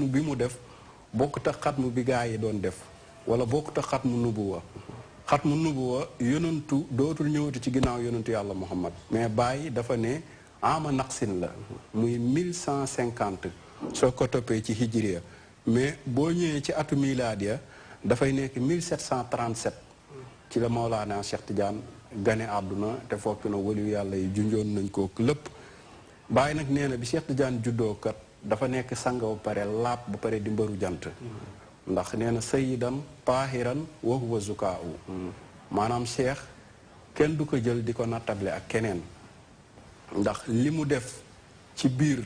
bi mu def bokkut ak xatmu bi gaa yi doon def wala bokkut ak xatmu nubuwa xatmu nubuwa yonantu dootul ñëwati ci ginnaaw yonantu yàlla Muhammad mais Baye dafa ne ama naqsin la muy 1150 soo ko toppee ci hijriya mais boo ñëwee ci atu milaadiya dafay nekk 1737 ci la Mawlaana Cheikh Tidiane gane àdduna te fokk na waliyu yàlla yi junjoon nañ ko lépp Baye nag nee na bi Cheikh Tidiane juddoo kat dafa nekk sanga ba pare laab ba pare di mbëru jant ndax nee na sayyidan taahiran wa huwa zukaau maanaam Cheikh kenn du ko jël di ko nattable ak keneen ndax li mu def ci biir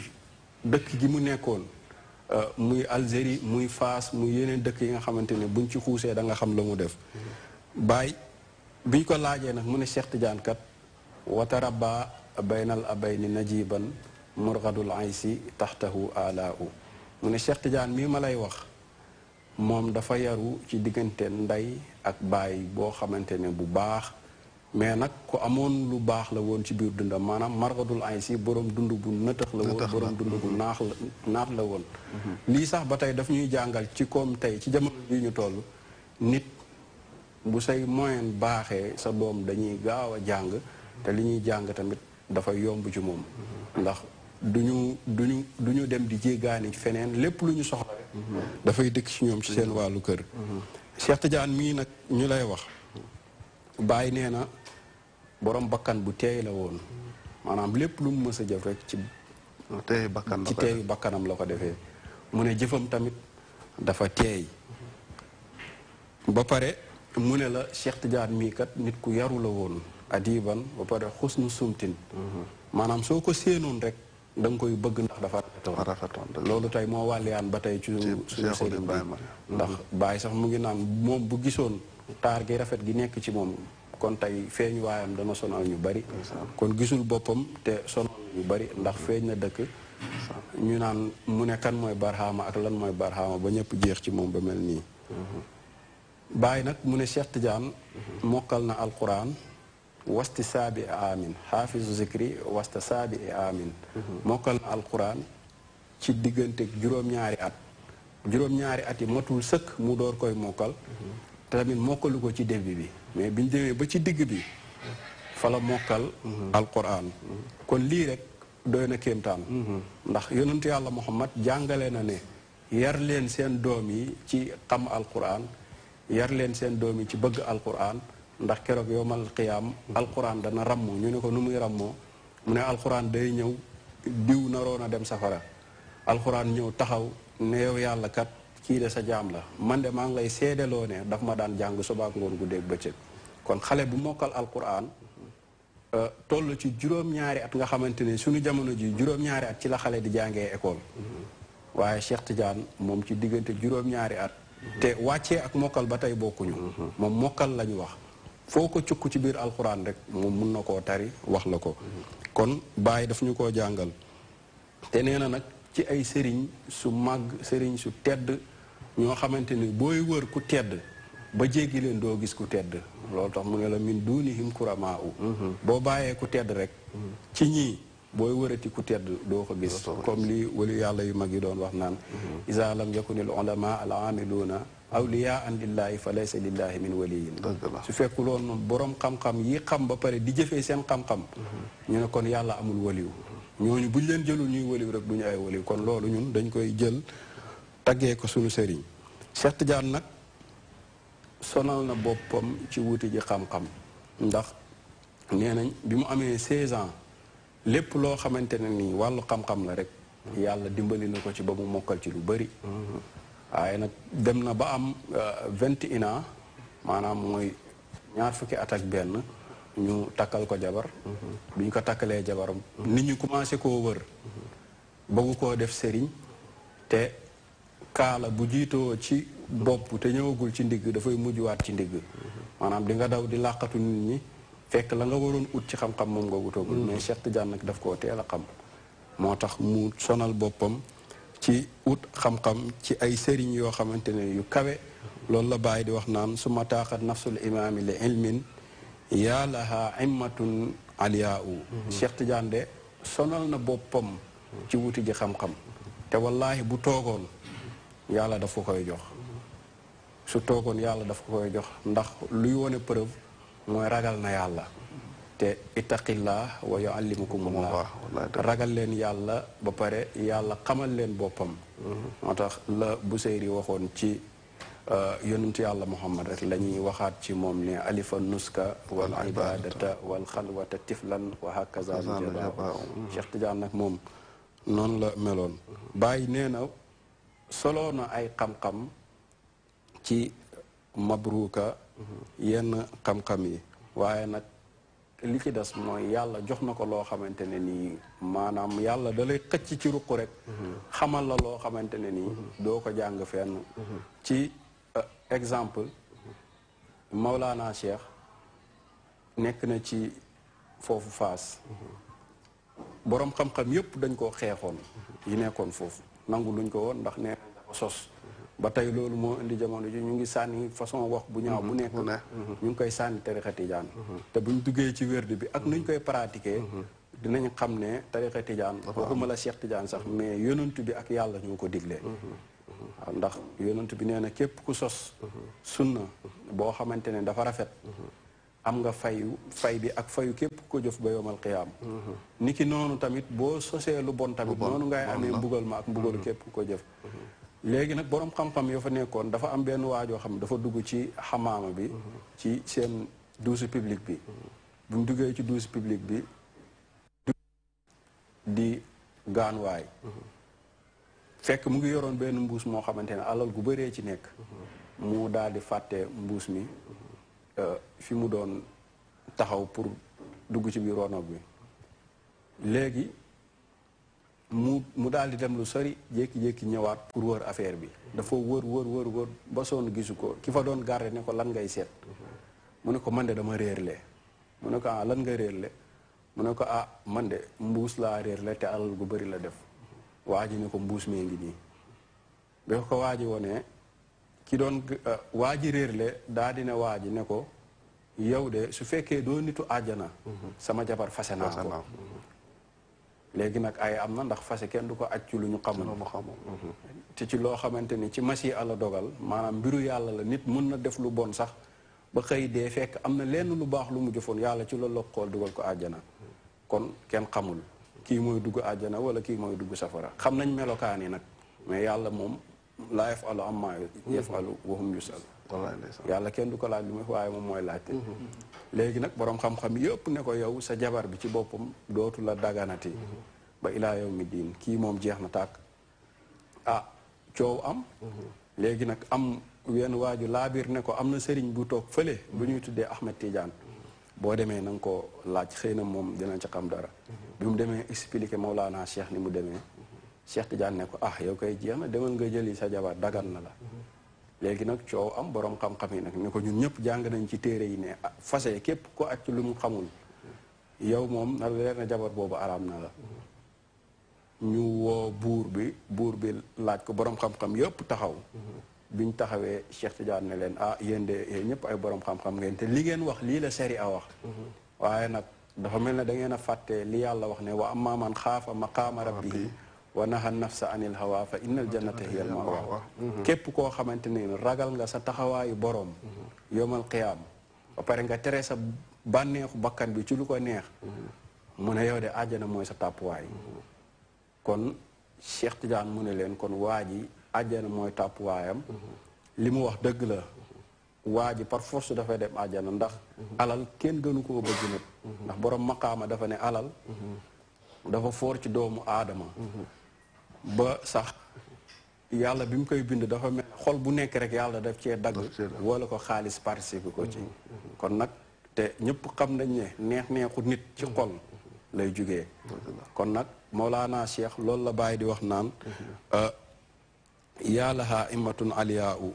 dëkk gi mu nekkoon muy Algérie muy Faas muy yeneen dëkk yi nga xamante ne buñ ci xuusee da nga xam la mu def Baye biñ ko laajee nag mu ne Cheikh Tidiane kat watarabba baynal abayni najiban murgadul aysi taxtahu alaau mu ne Cheikh Tidiane mii ma lay wax moom dafa yaru ci diggante ndey ak baay boo xamante ne bu baax mais nag ku amoon lu baax la woon ci biir dundam maanaam margadul aysi borom dund bu nëtëx la woon borom dund bu naat la woon lii sax ba tey daf ñuy jàngal ci comme tey ci jamono bii ñu toll nit bu say moyen baaxee sa doom dañuy gaaw a jàng te li ñuy jàng tamit dafay yomb ci moom ndax duñu dem di jéggaani feneen lépp lu ñu soxla rek dafay dëkk ci ñoom ci seen wàllu kër Cheikh Tidiane mii nag ñu lay wax Baye nee na borom bakkan bu teey la woon maanaam lépp lu mu mës a jëf rek ci teey bakkanam la ko defee mu ne jëfam tamit dafa teey ba pare mu ne la Cheikh Tidiane mii kat nit ku yaru la woon adiban ba pare xusnu sumtin maanaam soo ko séenoon rek da nga koy bëgg ndax dafa rafetoon loolu tey moo wàlliyaan ba tey ci suñu sëriñ bi ndax Baye sax mu ngi naan moom bu gisoon taar gi rafet gi nekk ci moom kon tey feeñ waayam dana sonal ñu bari kon gisul boppam te sonal ñu bari ndax feeñ na dëkk ñu naan mu ne kan mooy barxaama ak lan mooy barxaama ba ñëpp jeex ci moom ba mel nii Baye nag mu ne Cheikh Tidiane mokkal na alquran wasti saabi amin xaafisu zikri wasta saabi amin mokkal na alquran ci diggante juróom-ñaari at yi matul sëkk mu door koy mokkal te tamit mokkalu ko ci début bi mais biñ demee ba ci digg bi fa la mokkal alquran kon lii rek doy na kéemtaan ndax yonentu yàlla Muhammad jàngale na ne yar leen seen doom yi ci xam alquran yar leen seen doom yi ci bëgg alquran ndax keroog yowmal qiyaam alquran dana rammu ñu ne ko nu muy rammoo mu ne alquran day ñëw diw naroon a dem safara alquran ñëw taxaw ne yow yàlla kat kii de sa jaam la man de maa ngi lay seedeloo ne daf ma daan jàng subaak ngoon guddeeg bëccëg kon xale bu mokkal alquran toll ci juróom-ñaari at nga xamante ne suñu jamono ji juróom-ñaari at ci la xale di jàngee école waaye Cheikh Tidiane moom ci diggante juróom-ñaari at te wàccee ak mokkal ba tey bokkuñu moom mokkal la ñu wax foo ko cukk ci biir alxuraan rek moom mun na koo tari wax la ko kon Baye daf ñu koo jàngal te nee na nag ci ay sëriñ su màgg sëriñ su tedd ñoo xamante ni booy wër ku tedd ba jéggi leen doo gis ku tedd loolu tax mu ne la min duunihim kuramaa u boo bàyyee ku tedd rek ci ñii booy wërati ku tedd doo ko gis comme li wali yàlla yu mag yi doon wax naan iza lam yakunil ulama al aamiluuna awliyaan lillahi fa laysa lillahi min waliyin su fekkuloon borom xam-xam yi xam ba pare di jëfee seen xam-xam ñu ne kon yàlla amul waliw ñooñu buñ leen jëlul ñuy waliw rek du ñu ay waliw kon loolu ñun dañ koy jël taggee ko suñu sëriñ Cheikh Tidiane nag sonal na boppam ci wuti ji xam-xam ndax nee nañ bi mu amee 16 ans lépp loo xamante ne nii wàllu xam-xam la rek yàlla dimbali na ko ci ba mu mokkal ci lu bari waaye nag dem na ba am 21 ans maanaam mooy ñaar fukki at ak benn ñu takkal ko jabar bi ñu ko takkalee jabaram nit ñu commencé koo wër bëggu koo def sëriñ te kaala bu jiitoo ci bopp te ñëwagul ci ndigg dafay mujjuwaat ci ndigg maanaam di nga daw di làqatu nit ñi fekk la nga waroon ut ci xam-xam moom nga wutagul mais Cheikh Tidiane nag daf koo teel a xam moo tax mu sonal boppam ci ut xam-xam ci ay sëriñ yoo xamante ne yu kawe loolu la Baye di wax naan su ma taaxat nafsul imaami li ilmin yaa laha immatun aliyaa u Cheikh Tidiane de sonal na boppam ci wuti ji xam-xam te wallaahi bu toogoon yàlla dafa koy jox su toogoon yàlla dafa koy jox ndax luy wone preuve mooy ragal na yàlla te ittaqillah wa yuallimukumullah ragal leen yàlla ba pare yàlla xamal leen boppam moo tax la Busayri waxoon ci yonentu yàlla Muhammad rek la ñuy waxaat ci moom ne alifa nuska wal ibadata wal xalwata tiflan wa hakaza jaba Cheikh Tidiane nag moom noonu la meloon bàyyi nee na soloo na ay xam-xam ci mabruuka yenn xam-xam yi waaye nag li ci des mooy yàlla jox na ko loo xamante ne nii maanaam yàlla da lay xëcc ci ruq rek xamal la loo xamante ne nii doo ko jàng fenn ci exemple Maulana Cheikh nekk na ci foofu Faas boroom xam-xam yépp dañ koo xeexoon yi nekkoon foofu nangu luñ ko woon ndax nee dafa sos ba tey loolu moo indi jamono ji ñu ngi sànni façon wax bu ñaaw bu nekk ñu ngi koy sànni tarixa tijaan te buñ duggee ci wérdu bi ak nuñ koy pratiquer dinañ xam ne tarixa tijaan waxuma la Cheikh Tidiane sax mais yonent bi ak yàlla ñoo ko diglee waaw ndax yonent bi nee na képp ku sos sunna boo xamante ne dafa rafet am nga fay bi ak fayu képp ko jëf ba yowmal qiyaam niki noonu tamit boo sosee lu bon tamit noonu ngay amee mbugal ma ak mbugalu képp ko jëf léegi nag boroom xam-xam yoo fa nekkoon dafa am benn waajoo xam dafa dugg ci xamaama bi ci seen douche publique bi bu ñu duggee ci douche publique bi di gaanuwaay fekk mu ngi yoroon benn mbuus moo xamante ne alal gu bëree ci nekk mu daal di fàtte mbuus mi fi mu doon taxaw pour dugg ci biir ronog bi léegi mu daal di dem lu sori jékki-jékki ñëwaat pour wër affaire bi dafa wër ba sonn gisu ko ki fa doon garder ne ko lan ngay seet mu ne ko man de dama réerle mu ne ko ah lan nga réerle mu ne ko ah man de mbuus laa réerle te alal gu bëri la def waa ji ne ko mbuus mee ngi nii ba ko waa ji wonee ki doon waa ji réerle daa di ne waa ji ne ko yow de su fekkee doo nitu àjjana sama jabar fase naa ko léegi nag ay am na ndax fase kenn du ko aj ci lu ñu xamul te ci loo xamante ni ci masi àlla dogal maanaam mbiru yàlla la nit mun na def lu bon sax ba xëy dee fekk am na lenn lu baax lu mu jëfoon yàlla ci loolu la xool dugal ko àjjana kon kenn xamul kii mooy dugg àjjana wala kii mooy dugg safara xam nañ melokaan yi nag mais yàlla moom laa yafalu ammaa yafalu wa hum yusalu yàlla kenn du ko laaj lu muy waaye moom mooy laajte léegi nag boroom xam-xam yëpp ne ko yow sa jabar bi ci boppam dootu la daganati ba ilaa yawmi diin kii moom jeex na tàkk ah coow am léegi nag am wenn waaju laabir ne ko am na sëriñ bu toog fële bu ñuy tuddee Ahmed Tidiane boo demee na nga ko laaj xëy na moom dina ci xam dara bi mu demee expliqué Mawlana Cheikh ni mu demee Cheikh Tidiane ne ko ah yow koy jeex na demal nga jëli sa jabar dagan na la léegi nag coow am boroom xam-xam yi nag ne ko ñun ñëpp jàng nañ ci téere yi ne fase képp ko acc lu mu xamul yow moom na leer na jabar boobu araam na la ñu woo buur bi laaj ko boroom xam-xam yëpp taxaw biñ taxawee Cheikh Tidiane ne leen ah yéen de yéen ñëpp ay boroom xam-xam ngeen te li ngeen wax lii la sari a wax waaye nag dafa mel ne da ngeen a fàtte li yàlla wax ne wa amma man xaafa maqaama rabbihi wa naha nafsa anil hawa fa innal jannata hiya al mawa képp koo xamante ne ragal nga sa taxawaayu boroom yowmal qiyaam ba pare nga tere sa bànneexu bakkan bi ci lu ko neex mu ne yow de àjjana mooy sa tàppuwaay kon Cheikh Tidiane mu ne leen kon waa ji àjjana mooy tàppuwaayam li mu wax dëgg la waa ji par force dafay dem àjjana ndax alal kenn gënu koo bëgg nit ndax boroom maqaama dafa ne alal dafa foor ci doomu aadama ba sax yàlla bi mu koy bind dafa mel xol bu nekk rek yàlla daf cee dagg wala ko xaalis participe ko ci kon nag te ñëpp xam nañ ne neexu nit ci xol lay jugee kon nag Mawlana Cheikh loolu la bàyyi di wax naan yàllaha immatun aliyaa u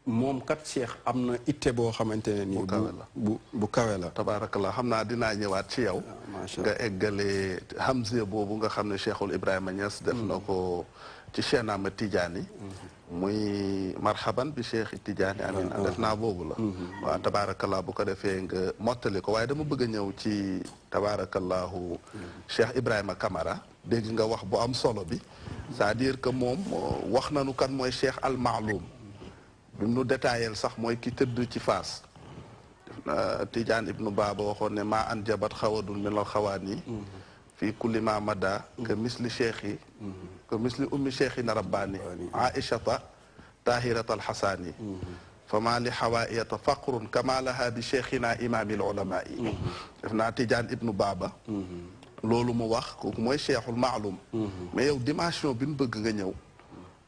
moom kat Cheikh am na itte boo xamante ne nii bu kawe la tabaarakallah xam naa dinaa ñëwaat ci yow nga eggale hamziya boobu nga xam ne Cheikhul Ibrahima Niass def na ko ci Cheikh Ahmed Tidiane muy marhaban bi Cheikh Tidiane amin def naa boobu la waaw tabaarakallah bu ko defee nga mottali ko waaye dama bëgg a ñëw ci tabaarakallahu Cheikh Ibrahima Kamara dégg nga wax bu am solo bi c'est-à-dire que moom wax nañu kan mooy cheikh al maalum bi mu nu détaillé sax mooy ki tëdd ci Faas Tidiane ibnu Baba waxoon ne maa an jabat xawadun min al xawaani fii kulli ma mada que misli cheikh yi que misli ummi cheikh yi na rabbaani aïchata tahirata alxasaani fama li xawaiyata faqrun kama laha bi cheikhina imami l ulama yi def naa Tidiane ibnu Baba loolu mu wax kooku mooy cheikhul maalum mais yow dimension bi nu bëgg nga ñëw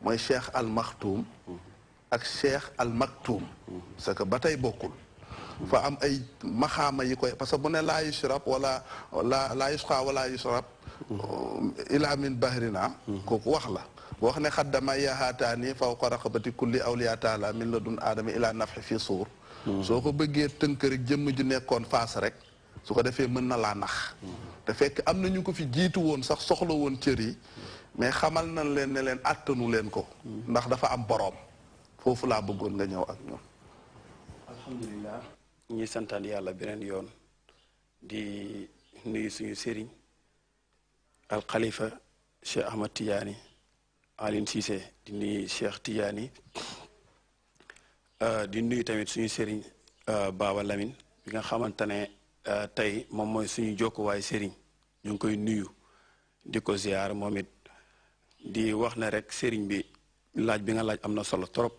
mooy cheikh al maxtuum ak cheikh al maktuum parce que ba tey bokkul fa am ay maxaama yi koy parce que bu ne laa yushrab wala laa yusqa wala yushrab ila min bahrina kooku wax la boo wax ne xaddama yahaataani fawqa raqabati kulli awliya taala min la dun aadama ila nafxi fii suur soo ko bëggee tënk rek jëmm ju nekkoon faas rek su ko defee mën na laa nax te fekk am na ñu ko fi jiitu woon sax soxla woon cër yi mais xamal nañ leen ne leen attanu leen ko ndax dafa am boroom foofu laa bëggoon nga ñëw ak ñoom alhamdulilah ñuy santaan yàlla beneen yoon di nuyu suñu sëriñ alxalifa Cheikh Ahmad Tidiane Alioune Cissé di nuyu Cheikh Tidiane di nuyu tamit suñu sëriñ Baba Lamine bi nga xamante ne tey moom mooy suñu jokkuwaay sëriñ ñu ngi koy nuyu di ko ziar moom it di wax ne rek sëriñ bi laaj bi nga laaj am na solo trop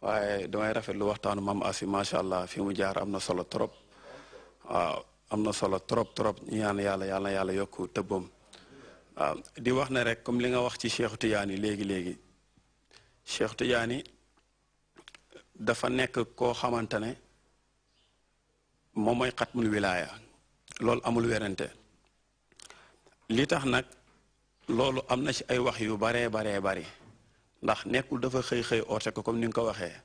waaye damay rafetlu waxtaanu maam Asi macha allah fi mu jaar am na solo trop waaw am na solo trop ñaan yàlla yàlla na yàlla yokku tëbbam waaw di wax ne rek comme li nga wax ci Cheikh Tidiane léegi Cheikh Tidiane dafa nekk koo xamante ne moom mooy xatmul wilaaya loolu amul werante li tax nag loolu am na ci ay wax yu baree bari ndax nekkul dafa xëy oote ko comme ni nga ko waxee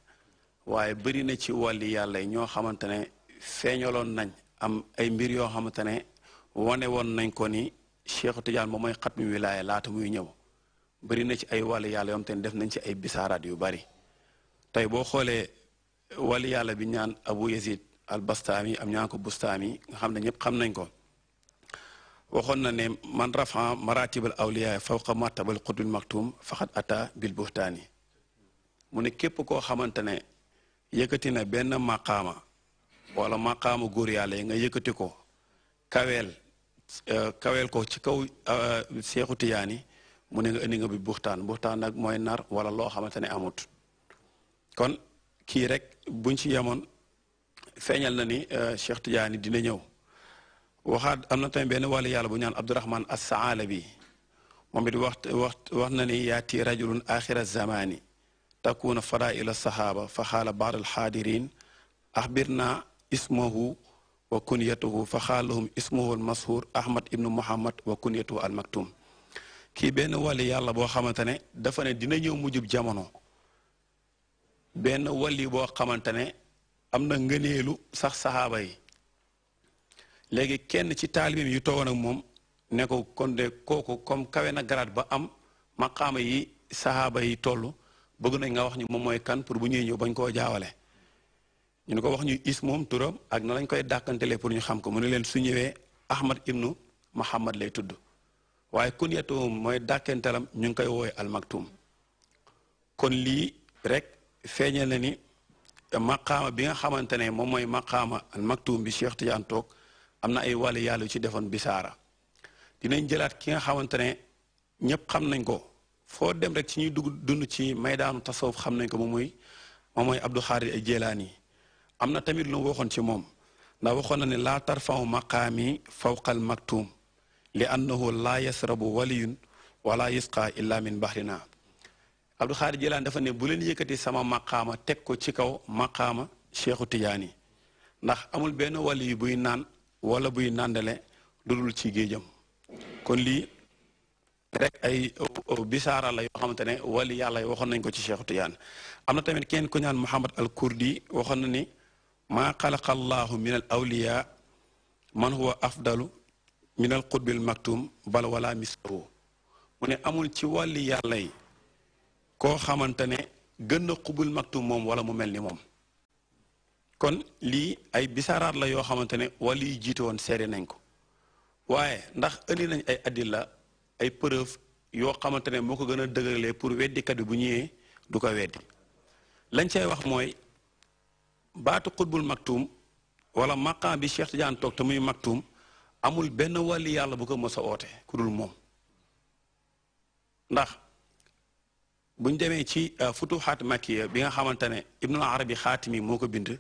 waaye bëri na ci wàlli yàlla yi ñoo xamante ne feeñaloon nañ am ay mbir yoo xamante ne wane woon nañ ko ni Cheikh Tidiane moom mooy xatmul wilaaya laata muy ñëw bëri na ci ay wàlli yàlla yoo xamante ne def nañ ci ay bisaaraat yu bari tey boo xoolee wàlli yàlla bi ñaan Abu Yazid al Bastami am ñaan ko Bustami nga xam ne ñëpp xam nañ ko waxoon na ne man rafa maratibal awliya fawqa martabal qutbil maktum faqad ata bil buhtaani mu ne képp koo xamante ne yëkkati na benn maqaama wala maqaama góor yàlla yi nga yëkkati ko kaweel ko ci kaw Seexu Tijaani mu ne nga indi nga bi buxtaan nag mooy nar wala loo xamante ne amut kon kii rek buñ ci yemoon feeñal na ni Cheikh Tidiane dina ñëw waxaat am na tamit benn wàllu yàlla bu ñaan Abdurahman as-Saalabi moom it wax na ni yaati rajulun axira zamani takuna fadaila sahaba fa xaala baad alxaadirin axbirna ismahu wa kunyatuhu fa xaalahum ismuhu almashur ahmad ibnu muhammad wa kunyatuhu almaktum kii benn wàllu yàlla boo xamante ne dafa ne dina ñëw mujjub jamono benn wàlli boo xamante ne am na ngëneelu sax saxaaba yi léegi kenn ci taalibeem yu toogoon ak moom ne ko kon de kooku comme kawe na garaat ba am maqaama yi saxaaba yi toll bëgg nañ nga wax ñu moom mooy kan pour bu ñuy ñëw bañ koo jaawale ñu ne ko wax ñu is moom turam ak na lañ koy dàkkantelee pour ñu xam ko mu ne leen su ñëwee ahmad ibnu muhammad lay tudd waaye kunyatuhum mooy dàkkantelam ñu ngi koy woowe almaktum kon lii rek feeñal na ni maqaama bi nga xamante ne moom mooy maqaama al maktum bi Cheikh Tidiane toog am na ay wàllu yàlla yu ci defoon bisaara dinañ jëlaat ki nga xamante ne ñëpp xam nañ ko foo dem rek ci ñuy dund ci maydaanu tasawuf xam nañ ko moom mooy Abdou Xaadir ay Jeelaani am na tamit lu mu waxoon ci moom ndax waxoon na ne laa tarfa'u maqaami fawqa al maktum li annahu laa yasrabu waliyun wala yusqa illa min bahrina Abdou Xaadir Jilaan dafa ne bu leen yëkkati sama maqaama teg ko ci kaw maqaama Cheikhu Tidiane ndax amul benn wali yu buy naan wala buy nàndale dudul ci géejam kon lii rek ay bisaara la yoo xamante ne wali yàlla yi waxoon nañ ko ci Cheikhu Tidiane am na tamit kenn ku ñaan Muhammad al Kurdi waxoon na ni maa xalaqa allahu min al awliya man huwa afdalu min al qutbil maktum bal wala mislahu mu ne amul ci wàlli yàlla yi koo xamante ne gën na xubul maktum moom wala mu mel ni moom kon lii ay bisaaraat la yoo xamante ne wala yi jiite woon seede nañ ko waaye ndax indi nañ ay adilla ay preuve yoo xamante ne moo ko gën a dëgëralee pour weddikat bi bu ñëwee du ko weddi lañ cay wax mooy baatu xutbul maktuum wala maqaam bi Cheikh Tidiane toog te muy maktuum amul benn wàlli yàlla bu ko mos a oote ku dul moom ndax buñ demee ci futuhaat makkiya bi nga xamante ne ibnul arabi xaatimi moo ko bind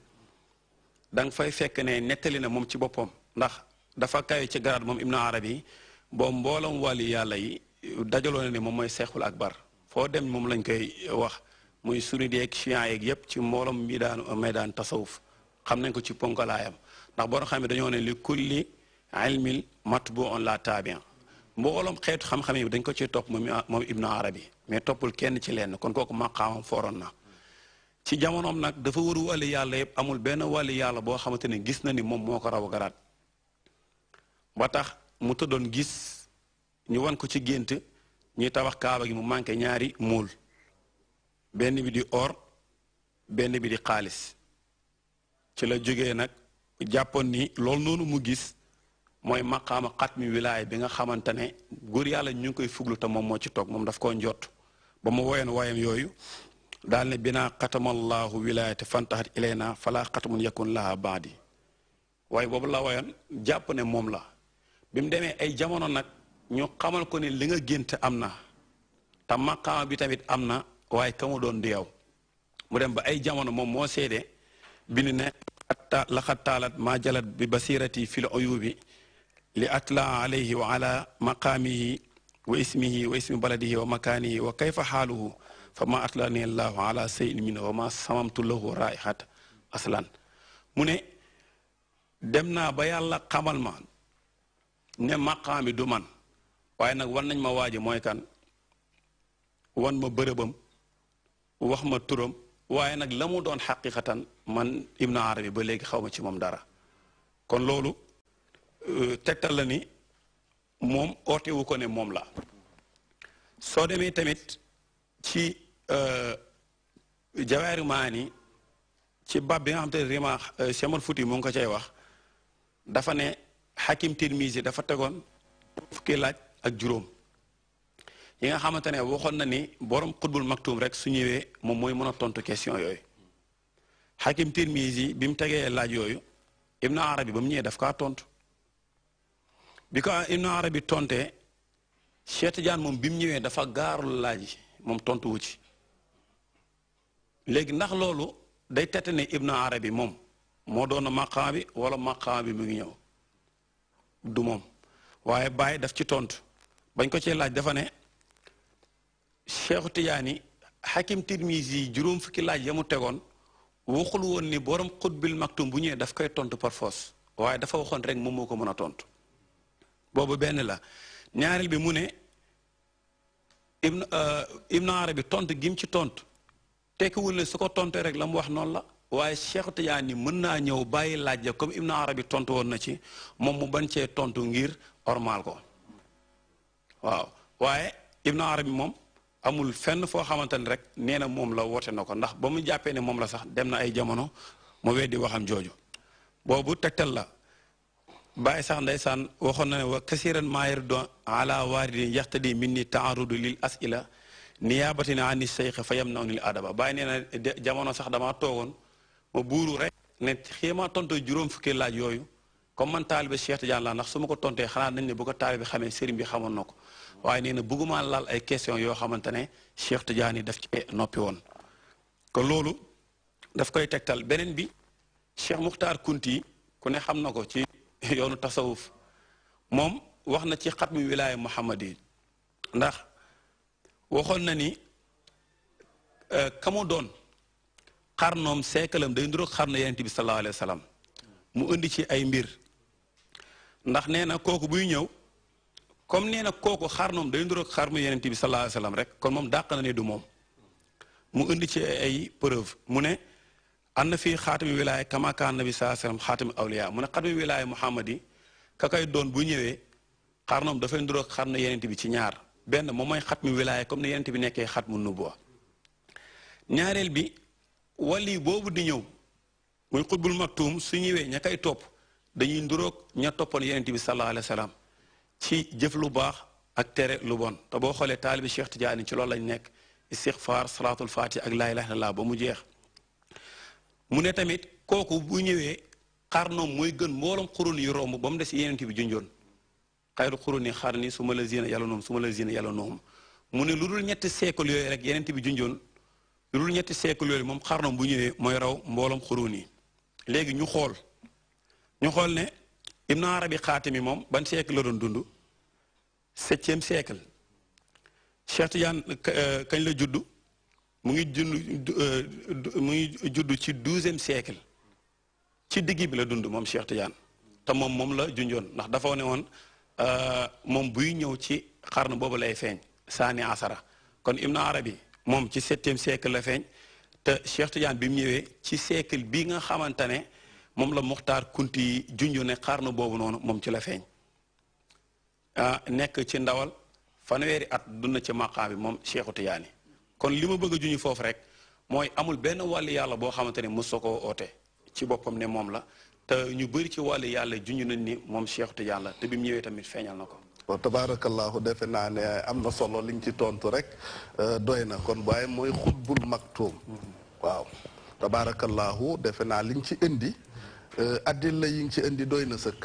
da nga fay fekk ne nettali na moom ci boppam ndax dafa kawe ci garaat moom ibnul arabi boo mboolam wàlli yàlla yi dajaloo na ne moom mooy seexul akbar foo dem moom lañ koy wax muy sunni yeeg chiites yeeg yëpp ci mboolam may daan tasawuf xam nañ ko ci ponkalaayam ndax boo xam ne dañoo ne li kulli ilmil matbuun la tabian mbooloom xeetu xam-xam yi dañ ko ci topp moom ibnu arabi mais toppul kenn ci lenn kon kooku maqaamam fooroon na ci jamonoom nag dafa waru wàlli yàlla yëpp amul benn wàlli yàlla boo xamante ne gis na ni moom moo ko raw garaat ba tax mu tëddoon gis ñu wan ko ci gént ñuy tabax kaaba gi mu manqué ñaari muul benn bi di or benn bi di xaalis ci la jógee nag jàppoon ni loolu noonu mu gis mooy maqaama xatmi wilaaya bi nga xamante ne góor yàlla ñu ngi koy fuglu te moom moo ci toog moom daf koo njott ba mu woyoon woyam yooyu daal ne binaa xatamallahu wilaayate fantahat ilayna fala xatamun yakun laha baadi waaye boobu la woyoon jàpp ne moom la bi mu demee ay jamono nag ñu xamal ko ne li nga gént am na te maqaama bi tamit am na waaye ka mu doon di yow mu dem ba ay jamono moom moo seede bind ne laqad taalat maa jalat bi basirati fi l uyubi li atla alayhi wa ala maqaamihi wa ismihi wa ismi baladihi wa makaanihi wa kayfa xaaluhu fa ma atlani allahu ala sayin min wa ma samamtu lahu raihat aslan mu ne dem naa ba yàlla xamal ma ne maqaami du man waaye nag wan nañ ma waaji mooy kan wan ma bërëbam wax ma turam waaye nag la mu doon xaqiqatan man ibnu arabi ba léegi xaw ma ci moom dara kon loolu tegtal la ni moom ootewu ko ne moom la soo demee tamit ci jawaaru maani ci bab bi nga xam te ne rima Cheikh Fuuti mu ngi ko cay wax dafa ne Hakim Tirmizi dafa tegoon fukki laaj ak juróom yi nga xamante ne waxoon na ni borom xutbul maktuum rek su ñëwee moom mooy mën a tontu question yooyu Hakim Tirmizi bi mu tegee laaj yooyu Ibnu Arabi ba mu ñëwee daf kaa tontu bi ko Ibnu Arabi tontee Cheikh Tidiane moom bi mu ñëwee dafa gaarul laaj yi moom tontu wu ci léegi ndax loolu day tette ne Ibnu Arabi moom moo doon maqaam bi wala maqaam bi mu ngi ñëw du moom waaye Baye daf ci tontu bañ ko ci laaj dafa ne Cheikh Tidiane Hakim Tirmizi juróom fukki laaj ya mu tegoon waxul woon ni borom xutbil maktum bu ñëwee daf koy tontu par force waaye dafa waxoon rek moom moo ko mën a tontu boobu benn la ñaareel bi mu ne Ibnu Arabi tontu gim ci tontu tekkiwul ne su ko tontee rek la mu wax noonu la waaye Cheikh Tidiane mën naa ñëw bàyyi laaj ja comme Ibnu Arabi tontu woon na ci moom mu bañ cee tontu ngir ormal ko waaw waaye Ibnu Arabi moom amul fenn foo xamante ne rek nee na moom la woote na ko ndax ba mu jàppee ne moom la sax dem na ay jamono mu weddi waxam jooju boobu tegtal la bàyyi sax ndeysaan waxoon na ne wa kasiran maayir don ala waaridin yaxtadi min ni taarudu lil asila niyaabatin ani seyx fa yam na nil adaba bàyyi nee na jamono sax damaa toogoon ma buuru rek ne xéema tonto juróom fukki laaj yooyu comme man taalibe Cheikh Tidiane la ndax su ma ko tontee xanaa nañ ne bu ko taalibe xamee sëriñ bi xamoon na ko waaye nee na bëgguma laal ay question yoo xamante ne Cheikh Tidiane daf ci noppi woon kon loolu daf koy tegtal beneen bi Cheikh Muxtaar Kunti ku ne xam na ko ci yoonu tasawuf moom wax na ci xatmi wilaaya Muhammad yi ndax waxoon na ni kamu doon xarnoom seekalam day nduroog xarno yonent bi sallallahu alayhi wa sallam mu indi ci ay mbir ndax nee na kooku buy ñëw comme nee na kooku xarnoom day nduroog xarnu yonent bi sallallahu alayhi wa sallam rek kon moom dàq na ne du moom mu indi ci ay preuve mu ne am na fii xaatami wilaaya kama kaan nabi sallallahu alayhi wa sallam xaatami awliya mu ne xatmi wilaaya Muhammad yi ka koy doon bu ñëwee xarnoom dafay nduroog xarnu yonent bi ci ñaar benn moom mooy xatmi wilaaya comme ne yonent bi nekkee xatmu nubuwa ñaareel bi wali boobu di ñëw muy xutbul maktuum su ñëwee ña koy topp dañuy nduroog ña toppoon yonent bi sallallahu alayhi wa sallam ci jëf lu baax ak tere lu bon te boo xoolee taalibi Cheikh Tidiane ci loolu lañ nekk istixfaar salaatul faati ak laa ilaaha illallaah ba mu jeex mu ne tamit kooku bu ñëwee xarnoom mooy gën mbooloom xurun yu romb ba mu des yeneen bi junjoon xayru xuruni xarni su ma la zina yàlla noom su ma la zina yàlla noom mu ne lu dul ñetti siècle yooyu rek yeneen bi junjoon lu dul ñetti siècle yooyu moom xarnoom bu ñëwee mooy raw mbooloom xurun yi léegi ñu xool ne Ibn Arabi Xaatimi moom ban siècle la doon dund 7e siècle Cheikh Tidiane kañ la judd mu ngi judd ci 12e siècle ci digg bi la dund moom Cheikh Tidiane te moom la junjoon ndax dafa ne woon moom buy ñëw ci xarnu boobu lay feeñ saani asara kon Ibn Arabi moom ci 7e siècle la feeñ te Cheikh Tidiane bi mu ñëwee ci siècle bi nga xamante ne moom la Muxtaar Kunti yi junju ne xarnu boobu noonu moom ci la feeñ nekk ci ndawal fanweeri at dund ci maqaam bi moom Cheikhu Tidiane kon li ma bëgg a junj foofu rek mooy amul benn wàllu yàlla boo xamante ne mos koo oote ci boppam ne moom la te ñu bëri ci wàllu yàlla junj nañ ni moom Cheikhu Tidiane la te bi mu ñëwee tamit feeñal na ko. waaw tabaarakallaahu defe naa ne am na solo li nga ci tontu rek doy na kon waaye mooy xutbul maktuum waaw tabaarakallaahu defe naa li nga ci indi addilla yi nga ci indi doy na sëkk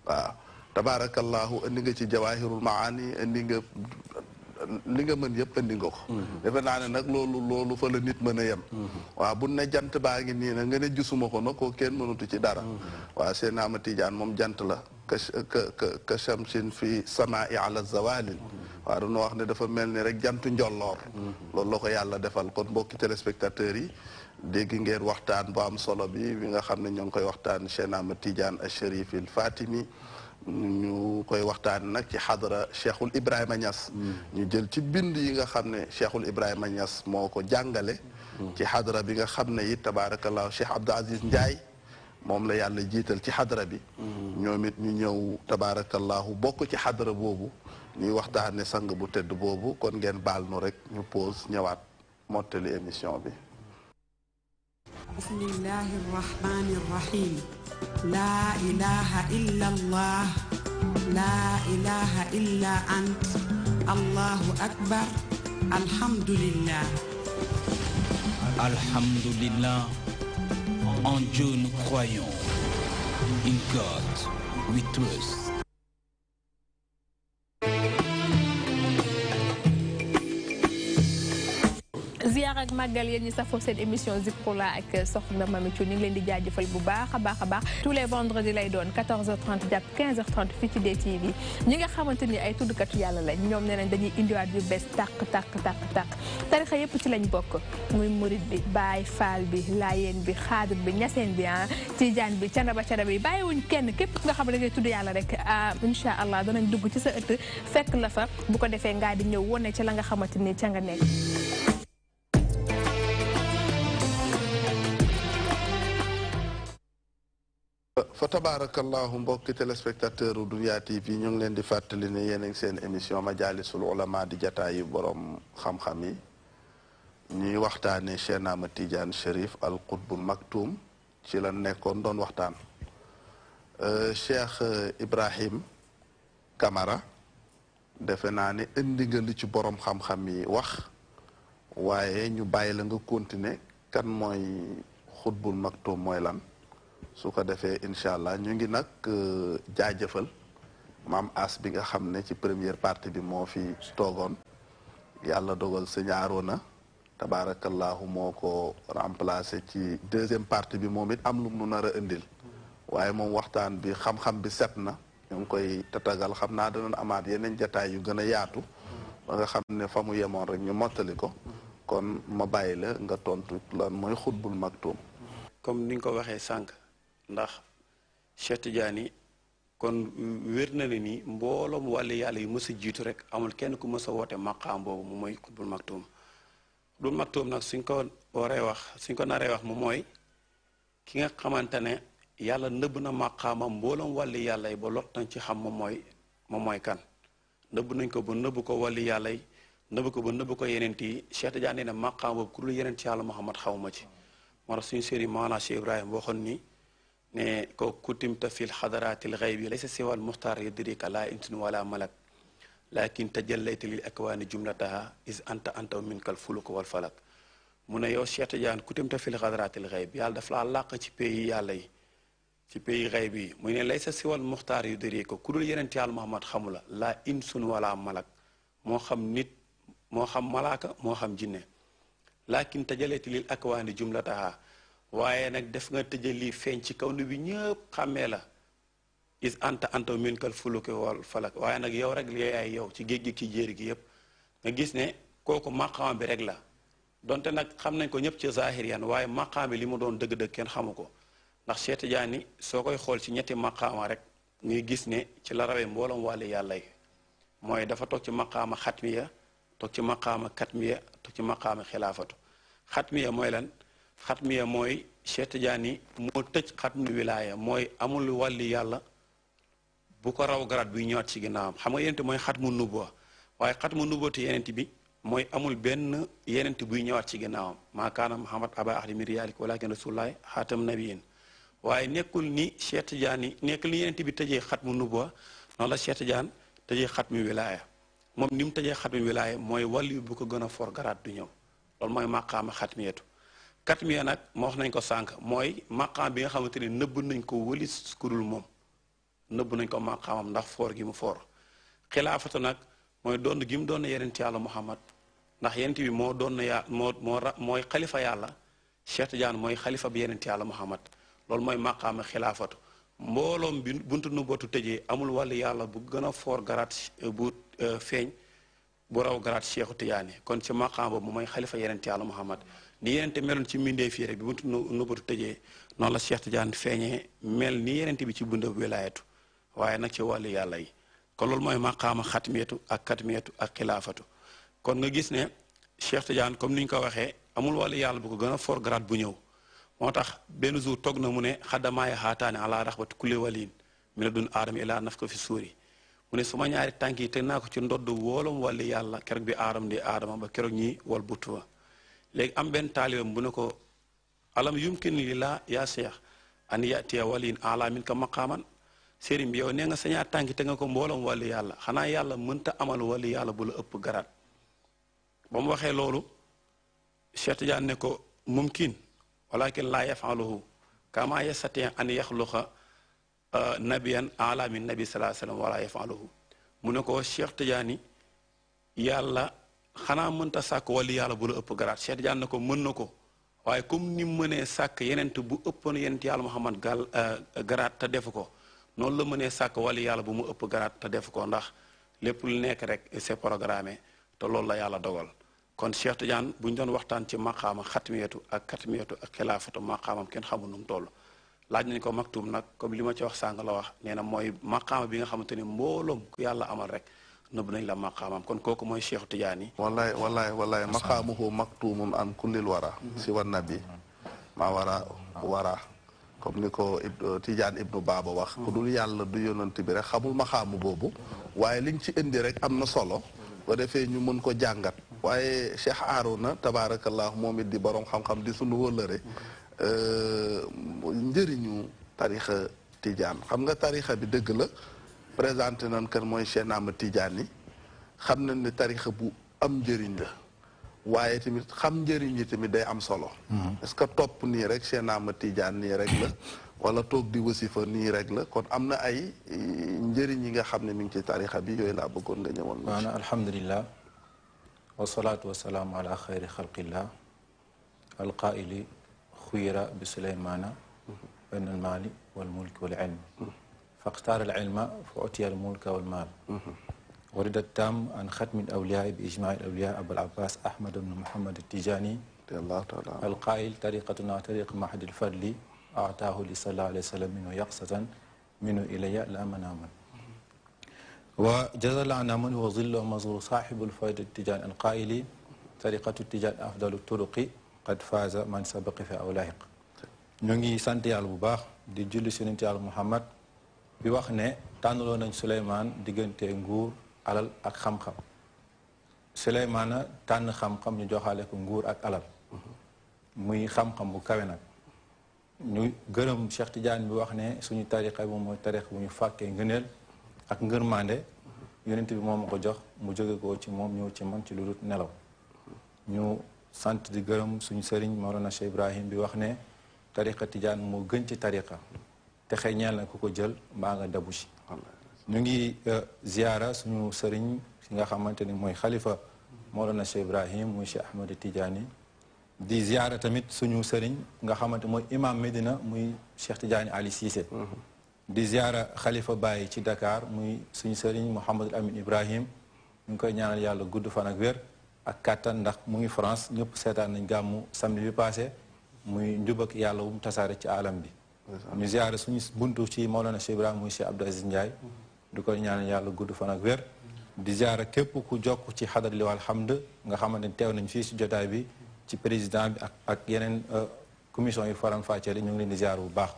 waaw tabaarakallaahu indi nga ci jawaahirul maani indi nga li nga mën yëpp indi nga ko defe naa ne nag loolu fa la nit mën a yem waaw bu ne jant baa ngi nii na nga ne gisuma ko nag koo kenn mënutu ci dara waaw seen Ahmad Tijaan moom jant la ka shamsin fi samaa'i ala zawalin waaw dañoo wax ne dafa mel ni rek jantu njolloor loolu la ko yàlla defal kon mbokki téléspectateurs yi dégg ngeen waxtaan bu am solo bi nga xam ne ñoo ngi koy waxtaan Cheikh Ahmad Tidiane al-Cherif al-Fatimi ñu koy waxtaan nag ci xadra Cheikhul Ibrahima Niass ñu jël ci bind yi nga xam ne Cheikhul Ibrahima Niass moo ko jàngale ci xadra bi nga xam ne it tabaarakallaahu Cheikh Abdou Aziz Ndiaye moom la yàlla jiital ci xadra bi ñoom it ñu ñëw tabaarakallaahu bokk ci xadra boobu ñuy waxtaane sang bu tedd boobu kon ngeen baal nu rek ñu pause ñëwaat mottali émission bi bismillahi irrahmani irrahim laa ilaha illa allah laa ilaha illa ant allahu akbar alhamdulillah alhamdulillah. En Dieu nous croyons. In God we trust. ziar ak màggal yéen ñi safoo seen émission Zikroulah ak soxna Mamy Thioune ñu ngi leen di jaajëfal bu baax a baax tous les vendredis lay doon 14h30 jàpp 15h30 fii ci DTV ñi nga xamante ni ay tuddkatu yàlla lañ ñoom nee nañ dañuy indiwaat yu bees tàq tarixa yëpp ci lañ bokk muy murid bi Baay Faal bi Laayeen bi Xaadir bi Ñaseen bi Tijaan bi Canaba bi bàyyiwuñ kenn képp nga xam ne da ngay tudd yàlla rek incha allah danañ dugg ci sa ëtt fekk la fa bu ko defee ngaa di ñëw wone ci la nga xamante ni ca nga nekk. fa tabarakallahu mbokki téléspectateur u Dunya TV ñu ngi leen di fàttali ne yéen a ngi seen émission majalisul ulama di jataayu borom xam-xam yi ñuy waxtaane Cheikh Ahmad Tidiane Chérif al Qutbul Maktoum ci la nekkoon doon waxtaan Cheikh Ibrahim Kamara defe naa ne indi nga li ci borom xam-xam yi wax waaye ñu bàyyi la nga continuer kan mooy Qutbul Maktoum mooy lan su ko defee incha allah ñu ngi nag jaajëfal maam as bi nga xam ne ci première partie bi moo fi toogoon yàlla dogal sëñ Aroona tabaarakallahu moo ko remplacé ci deuxième partie bi moom it am lu mu nar a indil waaye moom waxtaan bi xam-xam bi set na ñu ngi koy tatagal xam naa danañ amaat yeneen jataay yu gën a yaatu ba nga xam ne fa mu yemoon rek ñu mottali ko kon ma bàyyi la nga tontu lan mooy Qutbul Maktoum. comme ni nga ko waxee sànq. ndax Cheikh Tidiane kon wér na ne ni mbooloom wàllu yàlla yu mës a jiitu rek amul kenn ku mës a woote maqaam boobu mu mooy Qutbul Maktoum Qutbul Maktoum nag suñ ko naree wax mu mooy ki nga xamante ne yàlla nëbb na maqaamam mbooloom wàllu yàlla yi ba lot nañ ci xam moom mooy kan nëbb nañ ko ba nëbb ko wàllu yàlla yi nëbb ko ba nëbb ko yeneent yi Cheikh Tidiane ne maqaam boobu ku dul yeneen ci yàlla Muhammad xawma ci moo tax suñu sëriñ Maolana Cheikh Ibrahima waxoon ni ne ko kutimta fil xadaraatil xaybi laysa siwal muxtaar yadrika laa insun wala malak lakin tajallayta lil akwaani jumlataha is anta minkal fuluk wal falak mu ne yow Cheikh Tidiane kutimta fil xadratil xayb yàlla daf laa làq ci pays yàlla yi ci pays xayb yi mu ne lay sa siwal muxtaar yu dëri ko ku dul yeneen yàlla Muhammad xamula laa insun wala malak moo xam nit moo xam malaaka moo xam jinne lakin tajallayta lil akwaani jumlataha waaye nag def nga tëjali feeñ ci kaw ni bi ñëpp xàmmee la is anta minkal fuluki wal falak waaye nag yow rek yaay yow ci géej gi ci jéeri gi yëpp nga gis ne kooku maqaam bi rek la donte nag xam nañ ko ñëpp ci zahiriyan waaye maqaam bi li mu doon dëgg-dëgg kenn xamu ko ndax Cheikh Tidiane soo koy xool ci ñetti maqaama rek ngay gis ne ci la rawee mbooloom wàlli yàlla yi mooy dafa toog ci maqaama xatmiya toog ci maqaama katmiya toog ci maqaama xilaafatu xatmiya mooy lan xatmiya mooy Cheikh Tidiane moo tëj xatmu wilaaya mooy amul wàlli yàlla bu ko raw garaat buy ñëwaat ci ginnaawam xam nga yenente mooy xatmu nubuwa waaye xatmu nubuwati yenente bi mooy amul benn yenente buy ñëwaat ci ginnaawam maa kaana Muhammad aba ahdi min rijaalikum walakin rasulullahi xaatam nabiyin waaye nekkul ni Cheikh Tidiane nekkul ni yenente bi tëjee xatmu nubuwa noonu la Cheikh Tidiane tëjee xatmu wilaaya moom ni mu tëjee xatmu wilaaya mooy wàllu bu ko gën a for garaat du ñëw loolu mooy maqaama xatmiyatu katmiya nag moo wax nañ ko sànq mooy maqaam bi nga xamante ni nëbb nañ ko wëlis kudul moom nëbb nañ ko maqaamam ndax foor gi mu foor xilaafatu nag mooy doon gi mu doon yenent yàlla Muhammad ndax yenent bi moo doon ya mooy xalifa yàlla Cheikh Tidiane mooy xalifa bi yenent yàlla Muhammad loolu mooy maqaama xilaafatu mbooloom bi buntu nu bootu tëjee amul wàllu yàlla bu gën a foor garaat bu feeñ bu raw garaat Cheikhu Tidiane kon ci maqaam boobu mooy xalifa yenent yàlla Muhammad ni yenente meloon ci mbindee fii rek bi buntu nubbatu tëjee noonu la Cheikh Tidiane feeñee mel ni yenente bi ci bunda wilaayatu waaye nag ci wàllu yàlla yi kon loolu mooy maqaama xatmiyatu ak katmiyatu ak xilaafatu kon nga gis ne Cheikh Tidiane comme ni ñu ko waxee amul wàllu yàlla bu ko gën a fort grade bu ñëw moo tax benn jour toog na mu ne xaddamaaya xaataane ala raxbati kulli waliin mi la dun aadama ilaa naf ko fi suuri mu ne suma ñaari tànk yi teg naa ko ci ndodd wóolam wàllu yàlla keroog bi aadama di aadama ba keroog ñi wal buttu wa léegi am benn taalibam bu ne ko alam yumkin li laa yaa seex an yatiya waliin ala min ka maqaaman sëriñ bi yow nee nga sa ñaar tànk te nga ko mbooloom wàllu yàlla xanaa yàlla mënta amal wàllu yàlla bu la ëpp garaat ba mu waxee loolu Cheikh Tidiane ne ko mumkin walakin laa yafaluhu kama yastati an yaxluqa nabiyan ala min nabi salaa sallam wala yafaluhu mu ne ko Cheikh Tidiane yàlla xanaa mënta sàkk wàllu yàlla bu la ëpp garaat Cheikh Tidiane ne ko mën na ko waaye comme ni mu mënee sàkk yenent bu ëppoon yenent yàlla Muhammad garaat te defu ko noonu la mënee sàkk wàllu yàlla bu mu ëpp garaat te defu ko ndax lépp lu nekk rek c'est programmé te loolu la yàlla dogal kon Cheikh Tidiane bu ñu doon waxtaan ci maqaama xatmiyatu ak katmiyatu ak xilaafatu maqaamam kenn xamul nu mu toll laaj nañ ko maktum nag comme li ma ci wax sàng la wax nee na mooy maqaama bi nga xamante ni mbooloom ku yàlla amal rek nëbb nañ la maqaamam kon kooku mooy Cheikh Tidiane yi wallaay maqaamuhu maktumun an kullil wara si wan nabi maa wara comme ni ko Tidiane ibnu Baba wax ku dul yàlla du yonant bi rek xamul maqaamu boobu waaye liñ ci indi rek am na solo ba defee ñu mën ko jàngat waaye Cheikh Arouna tabaarakallah moom it di borom xam-xam di sunu wëllëre njëriñu tarixa Tidiane xam nga tarixa bi dëgg la présenté nañ kan mooy Cheikh Ahmad Tidiane yi xam nañ ne tarixa bu am njëriñ la waaye tamit xam njëriñ yi tamit day am solo est-ce que topp nii rek Cheikh Ahmad Tidiane nii rek la wala toog di wasifa nii rek la kon am na ay njëriñ yi nga xam ne mi ngi ci tarixa bi yooyu laa bëggoon nga ñëwoon maanaam alhamdulillah wasalaatu wasalaamu ala xayri xalqillah alqaili xuyira bi sulaymana bayna almaali walmulki walilmi فاختار العلم فأتي الملك والمال ورد التام عن ختم الأولياء بإجماع الأولياء أبو العباس أحمد بن محمد التيجاني القائل طريقتنا طريق محد الفضل أعطاه لصلى الله عليه وسلم منه يقصة منه إلي لا مناما وجزل عن من هو ظل ومزور صاحب الفائدة التيجان القائل طريقة التيجان أفضل الطرق قد فاز من سبق في أولاهق نجي سانتي على الباخ دي جل سنتي على محمد bi wax ne tànnaloo nañ Suleymaan diggante nguur alal ak xam-xam Suleymaana tànn xam-xam ñu joxaale ko nguur ak alal muy xam-xam bu kawe nag ñu gërëm Cheikh Tidiane bi wax ne suñu tariqa bi mooy tariqa bu ñu fàkkee ngëneel ak ngërmande yonent bi moom ma ko jox mu jóge ko ci moom ñëw ci man ci lu dul nelaw ñu sant di gërëm suñu sëriñ Mawlana Cheikh Ibrahim bi wax ne tariqa tijaan moo gën ci tariqa te xëy ñeel na ku ko jël mbaa nga dabu si ñu ngi ziyaara suñu sëriñ si nga xamante ni mooy xalifa Mawlana Cheikh Ibrahim muy Cheikh Ahmed Tidiane di ziyaara tamit suñu sëriñ nga xamante mooy imam Medina muy Cheikh Tidiane Ali Cissé di ziyaara xalifa Baye ci Dakar muy suñu sëriñ Mouhamadul Amin Ibrahim ñu ngi koy ñaanal yàlla gudd fan ak wér ak kàttan ndax mu ngi France ñëpp seetaan nañ gàmmu samedi bi passé muy njubak yàlla wu mu tasaare ci alam bi ñu ziyaara suñu buntu ci Mawlana Cheikh Ibrahim muy Cheikh Abdou Aziz Ndiaye di koy ñaanal yàlla gudd fan ak wér di ziyaara képp ku jokk ci xadar li wal hamd nga xamante ni teew nañ fii si jotaay bi ci président bi ak yeneen commission yu faram fàccee ñu ngi leen di ziyaara bu baax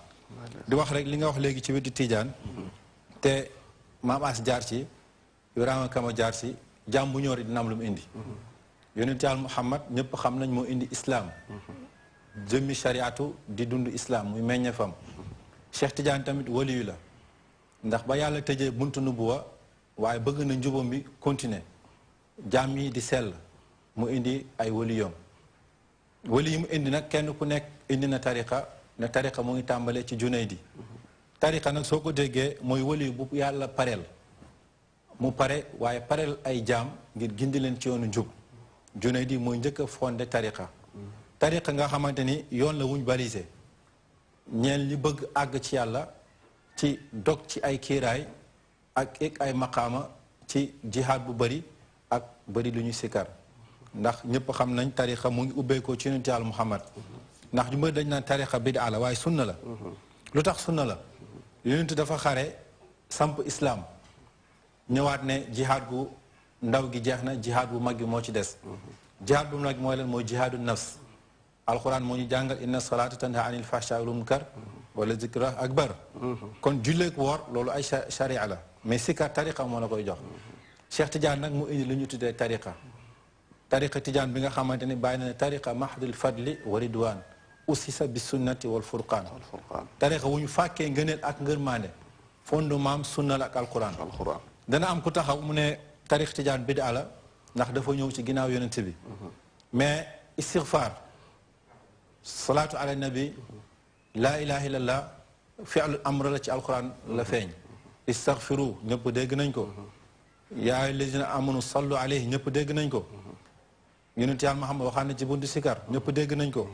di wax rek li nga wax léegi ci weddi Tijaan te Maam As jaar ci Ibrahima Kama jaar ci jàmm bu ñëw rek dina am lu mu indi yonent Yàlla Muhammad ñëpp xam nañ moo indi islam jëmmi shariatu di dund islam muy meññeefam Cheikh Tidiane tamit waliyu la ndax ba yàlla tëjee buntu nubuwa waaye bëgg na njubam bi continuer jaam yi di sell mu indi ay waliyom wali yi mu indi nag kenn ku nekk indi na tariqa ne tariqa mu ngi tàmbalee ci Junaydi tariqa nag soo ko déggee mooy wali bu yàlla pareel mu pare waaye pareel ay jaam ngir gindi leen ci yoonu njub Junaydi mooy njëkk a fondé tariqa tariqa nga xamante ni yoon la wuñ balisé ñeen li bëgg àgg ci yàlla ci dog ci ay kiiraay ak ay maqaama ci jihaad bu bëri ak bëri lu ñu sikar ndax ñëpp xam nañ tariqa mu ngi ubbeekoo ci yonent Yàlla Muhammad ndax ñu bëri dañ naan tariqa bidaa la waaye sunna la lu tax sunna la yonent dafa xare samp islam ñëwaat ne jihaad gu ndaw gi jeex na jihaad bu mag gi moo ci des jihaad bu mag gi mooy leen mooy jihaadu nafs alquran moo ñu jàngal inna salaata tanha anil fahsha wal munkar wala zikra akbar kon julleek woor loolu ay sharia la mais sikar tariqa moo la koy jox Cheikh Tidiane nag mu indi lu ñu tuddee tariqa Tidiane bi nga xamante ni bàyyi na ne tariqa mahdul fadli wa ridwan ussisa bi sunnati wal furqaan tariqa wu ñu fàkkee ngëneel ak ngërmaande fondement am sunna la ak alquran dana am ku taxaw mu ne tariqa Tidiane bid'a la ndax dafa ñëw ci ginnaaw yonent bi mais istighfar salaatu ala nabi laa ilaha illallah fi'l amr la ci alquran la feeñ istaghfiru ñëpp dégg nañ ko yaa ayyuhallazina amanu sallu alayhi ñëpp dégg nañ ko yonent Yàlla Muhammad waxaan na ci buntu sikar ñëpp dégg nañ ko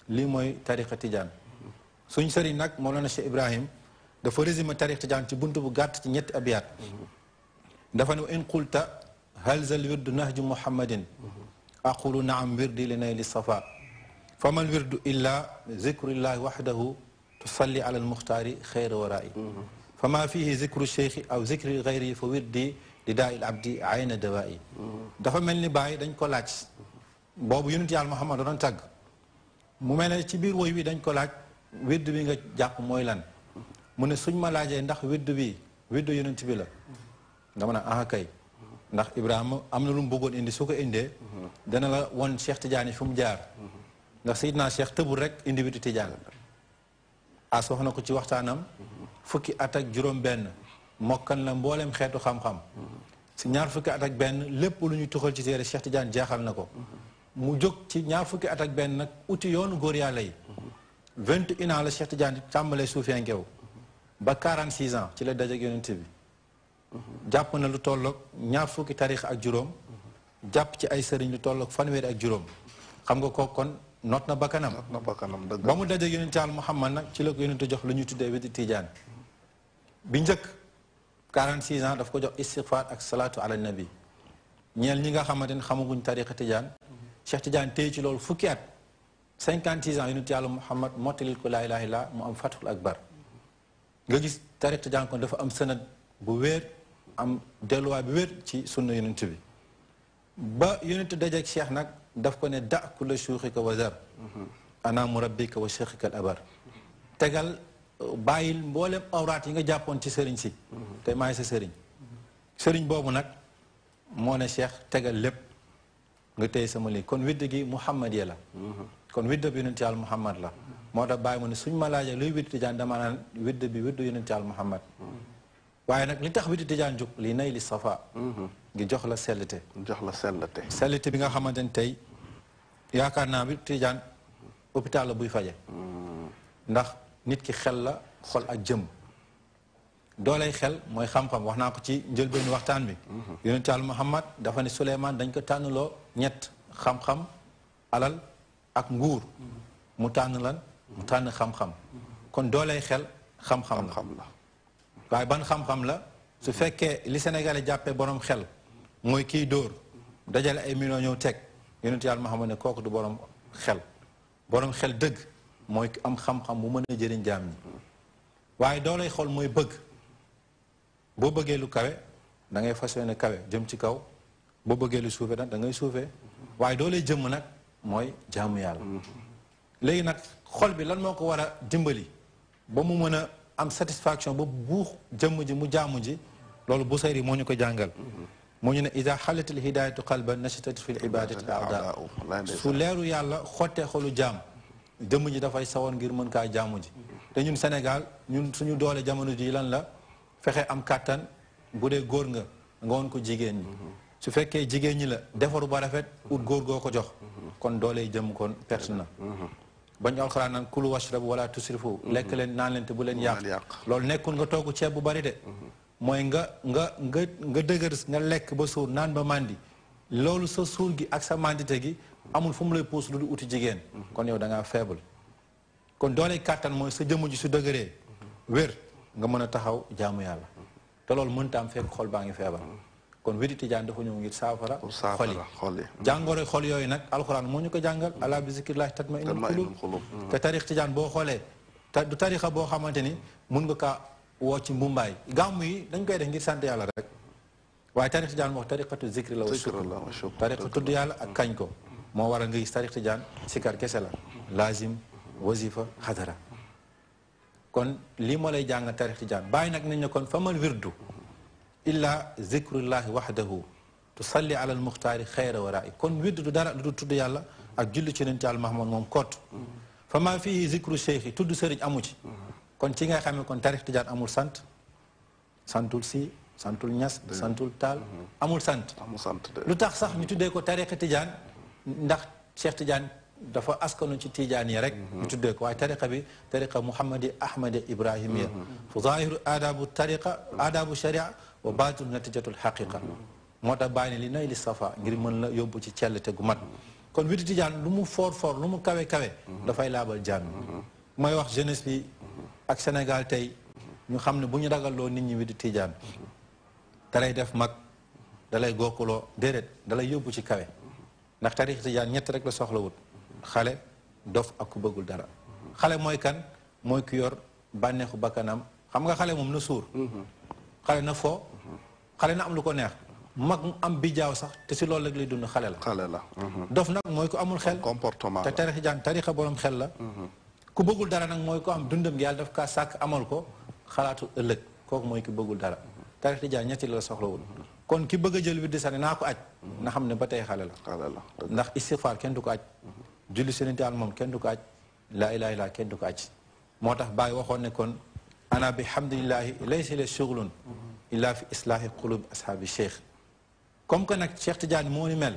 lii mooy tariqa Tidiane suñ sëriñ nag Mawlana Cheikh Ibrahim dafa résumé tariqa Tidiane ci buntu bu gàtt ci ñetti abiyaat dafa ne in qulta hal zal wirdu nahju muhammadin aqulu naam wirdi li nayli safa fama al wirdu illa zikrullahi wahdahu tusalli ala almuxtaari xayra warai fama fihi zikru cheikhi aw zikri gayri fa wirdi li daa il abdi ayna dawai dafa mel ni bàyyi dañ ko laaj boobu yonent Yàlla Muhammad doon tàgg mu mel ne ci biir woy wi dañ ko laaj wirdu bi nga jàpp mooy lan mu ne suñ ma laajee ndax wirdu bi wirdu yonent bi la dama ne ah kay ndax Ibrahima am na lu mu bëggoon indi su ko indee dana la won Cheikh Tidiane fu mu jaar ndax Seydina Cheikh tëbul rek indi wirdu Tidiane as wax na ko ci waxtaanam fukki at ak juróom-benn mokkan la mboolem xeetu xam-xam si ñaar fukki at ak benn lépp lu ñu tuxal ci téere Cheikh Tidiane jeexal na ko mu jóg ci ñaar fukki at ak benn nag uti yoonu góor yàlla yi 21 ans la Cheikh Tidiane tàmbalee suufeenkew ba 46 ans ci la dajeek yonent bi jàpp na lu tolloog ñaar fukki tarix ak juróom jàpp ci ay sëriñ lu tolloog fanweeri ak juróom xam nga kooku kon noot na bakkanam ba mu dajeek yonent Yàlla Muhammad nag ci la ko yonent jox lu ñuy tuddee wirdu Tidiane bi njëkk 46 ans daf ko jox istighfar ak salaatu ala nabi ñeel ñi nga xamante ne xamaguñ tariqa Tidiane Cheikh Tidiane téye ci loolu fukki at 56 ans yonent Yàlla Muhammad mottalil ko laa ilaaha illa mu am fathul akbar nga gis tariqa Tidiane kon dafa am sanad bu wér am delluwaay bu wér ci sunna yonent bi ba yonent dajeek Cheikh nag daf ko ne da kulla shuuxika wa zar ana murabbika wa cheikhika al abar tegal bàyyil mboolem awraat yi nga jàppoon ci sëriñ si te maay sa sëriñ sëriñ boobu nag moo ne Cheikh tegal lépp nga téye sama lii kon widd gi Muhammad ya la kon widd bi yonent Yàlla Muhammad la moo tax bàyyi mu ne suñ ma laajee luy widd Tijaan dama naan widd bi widd yonent Yàlla Muhammad waaye nag li tax bi di tijaan jóg li nay li safa ngi jox la sellite sellite bi nga xamante ni tey yaakaar naa bi tijaan hôpital la buy faje ndax nit ki xel la xol ak jëm doolay xel mooy xam-xam wax naa ko ci njëlbéenu waxtaan bi yonent Yàlla Muhammad dafa ne Suleymaan dañ ko tànnloo ñett xam-xam alal ak nguur mu tànn lan mu tànn xam-xam kon doolay xel xam-xam la waaye ban xam-xam la su fekkee li Sénégalais jàppee borom xel mooy kiy dóor dajale ay millions ñëw teg yonent Yàlla Muhammad ne kooku du borom xel dëgg mooy am xam-xam bu mën a jëriñ jaam ñi waaye doolay xol mooy bëgg boo bëggee lu kawe da ngay fas yéene kawe jëm ci kaw boo bëggee lu suufe nag da ngay suufee waaye doolay jëmm nag mooy jaamu yàlla léegi nag xol bi lan moo ko war a dimbali ba mu mën a am satisfaction ba buux jëmm ji mu jaamu ji loolu Busayri moo ñu ko jàngal moo ñu ne ida xalatil hidayatu qalban nashatat fi l ibadati aada su leeru yàlla xottee xolu jaam jëmm ji dafay sawoon ngir mën kaa jaamu ji te ñun Sénégal ñun suñu doole jamono ji lan la fexe am kàttan bu dee góor nga woon ko jigéen ñi su fekkee jigéen ñi la defaru ba rafet ut góor goo ko jox kon doole jëm kon perte na bañ alxuraan naan kulu washrabu wala tusrifu lekk leen naan leen te bu leen yàq loolu nekkul nga togg ceeb bu bari de mooy nga dëgër nga lekk ba suur naan ba màndi loolu sa suur gi ak sa mandite gi amul fu mu lay puus lu du uti jigéen kon yow da ngaa faible kon doole kàttan mooy sa jëmm ji su dëgëree wér nga mën a taxaw jaamu yàlla te loolu mënta am fekk xol baa ngi feebar kon wéri tijaan dafa ñëw ngir saafara xol yi jàngoro xol yooyu nag alxuraan moo ñu ko jàngal ala bi zikrillahi tatma innul qulub te tarix tijaan boo xoolee du tarixa boo xamante ni mun nga kaa woo ci mbumbaay gàmm yi dañ koy def ngir sant yàlla rek waaye tarix tijaan moo wax tariqatu zikri la wa shukr tariqa tudd yàlla ak kañ ko moo waral nga gis tarix tijaan sikar kese la lazim wazifa xadara kon lii moo lay jàng tarix tijaan bàyyi nag nañ ne kon famal wirdu illa zikrullahi wahdahu tusalli ala almuxtaari xayra waraay kon wirdu du dara du tudd yàlla ak julli ci yonent Yàlla Muhammad moom kott fa maa fii zikru cheikh tudd sëriñ amu ci kon ci ngay xamee kon tarix tijaan amul sant santul si santul ñas santul taal amul sant lu tax sax ñu tuddee ko tariqa tijaan ndax Cheikh Tidiane dafa askanu ci tijaan yi rek ñu tuddee ko waaye tariqa bi tariqa muhammadi ahmadi ibrahimiya fu zahiru aadabu tariqa aadabu sharia wa baatinu natijatul xaqiqa moo tax bàyyi ne li nay li safa ngir mën la yóbbu ci cellte gu mat kon witu tijaan lu mu foor lu mu kawe kawe dafay laabal jaam mooy wax jeunesse bi ak Sénégal tey ñu xam ne bu ñu ragalloo nit ñi witu tijaan dalay def mag dalay gokkuloo déedéet dalay yóbbu ci kawe ndax tarix tijaan ñett rek la soxlawut xale dof ak ku bëggul dara xale mooy kan mooy ku yor bànneexu bakkanam xam nga xale moom na suur xale na foo xale na am lu ko neex mag mu am bijaaw sax te si loolu rek lay dund xale la dof nag mooy ku amul xel comportement te tarix tijaan tarixa borom xel la ku bëggul dara nag mooy ko am dundam gi yàlla daf kaa sàkk amal ko xalaatu ëllëg kooku mooy ki bëggul dara tarix tijaan ñetti la soxlawul kon ki bëgg a jël wirdi sax ne naa ko aj na xam ne ba tey xale la ndax istighfar kenn du ko aj julli senenti al moom kenn du ko aj laa ilaha illa kenn du ko aj moo tax Baay waxoon ne kon ana bi hamdulillahi laysa li shughlun illa fi islaahi qulub ashaabi cheikh comme que nag Cheikh Tidiane moo ni mel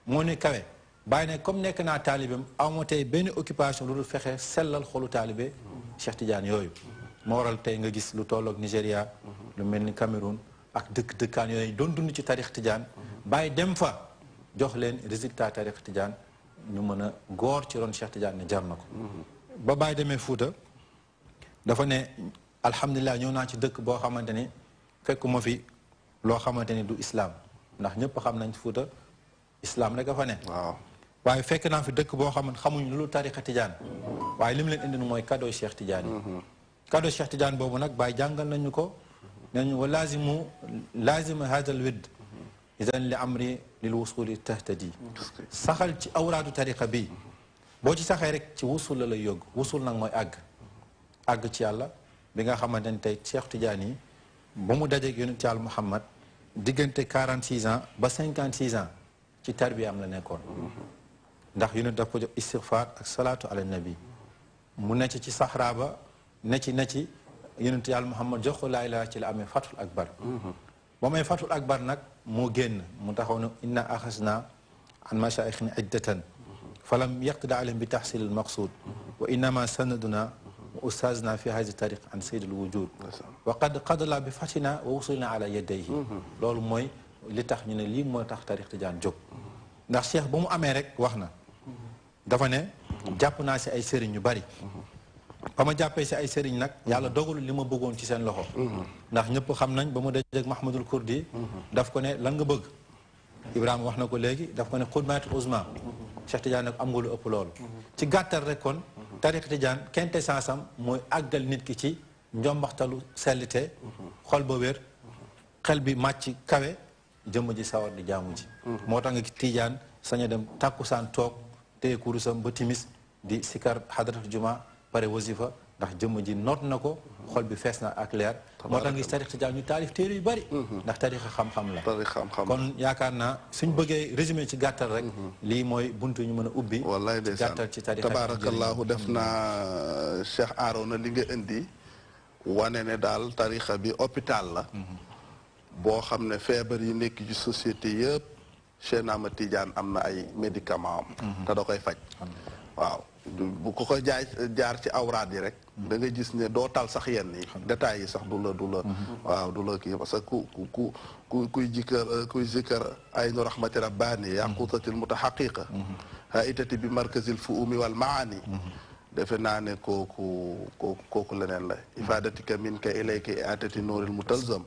moo ni kawe Baay ne comme nekk naa taalibam awma tey benn occupation lu dul fexe sellal xolu taalibe Cheikh Tidiane yooyu moo waral tey nga gis lu tolloog Nigéria lu mel ni Cameroun ak dëkkaan yooyu doon dund ci tarix tijaan bàyyi dem fa jox leen résultat tarix tijaan ñu mën a góor ci ron Cheikh Tidiane ne jar na ko ba bàyyi demee Fuuta dafa ne alhamdulilah ñëw naa ci dëkk boo xamante ni fekkuma fi loo xamante ni du islam ndax ñëpp xam nañ Fuuta islam rek a fa ne waaye fekk naa fi dëkk boo xamante xamuñ lu tarixa tijaan waaye li mu leen indi mooy cadeau Cheikh Tidiane yi cadeau Cheikh Tidiane boobu nag bàyyi jàngal nañu ko nañu wa laazima hada al widd idan li amri lil wusuli tahtadi saxal ci awraadu tariqa bi boo ci saxee rek ci wusul la lay yóbbu wusul nag mooy àgg ci yàlla bi nga xamante ne tey Cheikh Tidiane yi ba mu dajeeg yonent yàlla Muhammad diggante 46 ans ba 56 ans ci tarbiyaam la nekkoon ndax yonent daf ko jox istighfar ak salaatu ala nabi mu necc ci saxraa ba ne ci yonent yàlla Muhammad jox ko laa ilaaha ci la amee fatul akbar ba may fatul akbar nag moo génn mu taxaw ne inna axasna an mashaayixina iddatan falam yaqtida alayhim bi taxsil al maqsud wa innama sanaduna wa ustazna fi hadi tariq an sayyid al wujud wa qad qadala bi fatina wa wusulna ala yadayhi loolu mooy li tax ñu ne lii moo tax tariq tijaan jóg ndax cheikh ba mu amee rek wax na dafa ne jàpp naa si ay sëriñ yu bari ba ma jàppee si ay sëriñ nag yàlla dogalu li ma bëggoon ci seen loxo ndax ñëpp xam nañ ba mu dajeeg Mahmadul Kurdi daf ko ne lan nga bëgg Ibrahima wax na ko léegi daf ko ne xudmaatul uzma Cheikh Tidiane nag am nga lu ëpp loolu ci gàttal rek kon tariqa Tidiane quintessence am mooy àggal nit ki ci njombaxtalu sellite xol ba wér xel bi màcc kawe jëmm ji sawar di jaamu ji moo tax nga Tidiane sañ a dem tàkkusaan toog téye kurusam ba timis di sikar hadratu juma pare wasifa ndax jëmm ji noot na ko xol bi fees na ak leer moo tax ngi tariqa Tijaan ñu taalif téere yu bari ndax tariqa xam-xam la kon yaakaar naa suñ bëggee résumé ci gàttal rek lii mooy buntu ñu mën a ubbi wallaay ci gàttal ci tariqa tabaarakallaahu def naa Cheikh Arona li nga indi wane ne daal tariqa bi hôpital la boo xam ne feebar yi nekk ci société yëpp Cheikh Ahmad Tidiane am na ay médicament am te da koy faj waaw bu ko ko jaar ci awraat yi rek da nga gis ne doo tal sax yenn yi détails yi sax du la waaw du la kii parce que kuy zikkar ay nu rahmati rabbaani yaqutatil mutahaqiqa ha itati bi markazil fuumi wal maani defe naa ne kooku leneen la ifadatika min ka ilayka atati nooril mutalzam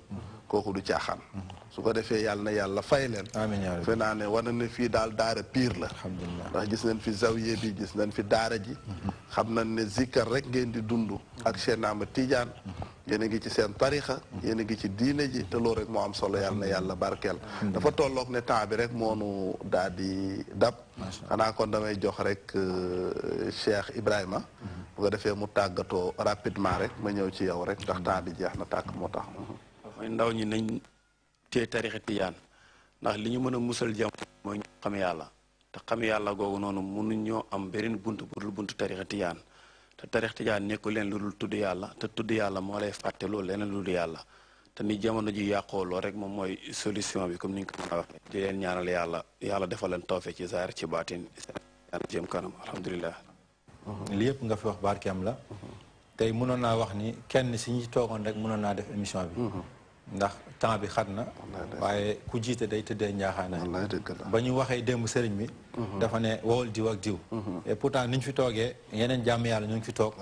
kooku du caaxaan su ko defee yàlla na yàlla fay leen defe naa ne wane na fii daal daara pire la ndax gis nañ fi zawiye bi gis nañ fi daara ji xam nañ ne zikkar rek ngeen di dund ak Cheikh Ahmad Tidiane yéen a ngi ci seen tarixa yéen a ngi ci diine ji te loolu rek moo am solo yàlla na yàlla barkeel dafa tolloog ne temps bi rek moonu daal di dab xanaa kon damay jox rek Cheikh Ibrahima bu ko defee mu tàggatoo rapidement rek ma ñëw ci yow rek ndax temps bi jeex na tàkk moo tax mooy ndaw ñi nañ tee tarixa Tijaan ndax li ñu mën a musal jàmm mooy ñu xam yàlla te xam yàlla googu noonu mënuñ ñoo am beneen bunt bu dul buntu tarixa Tijaan te tarixa Tijaan nekkul leen lu dul tudd yàlla te tudd yàlla moo lay fàtte loolu leneen lu dul yàlla te ni jamono ji yàqoo lool rek moom mooy solution bi comme ni ñu ko mën a waxee di leen ñaanal yàlla defal leen tawfeex ci zaahir ci baatin yàlla jëm kanam alhamdulilah li yëpp nga fi wax barkeem la tey mënoon naa wax ni kenn si ñi toogoon rek mënoon naa def émission bi ndax temps bi xat na waaye ku jiite day tëddee njaaxaana ba ñu waxee démb sëriñ bi dafa ne wowal diw ak diw et pourtant ni ñu fi toogee yeneen jàmm yàlla ñu ngi fi toog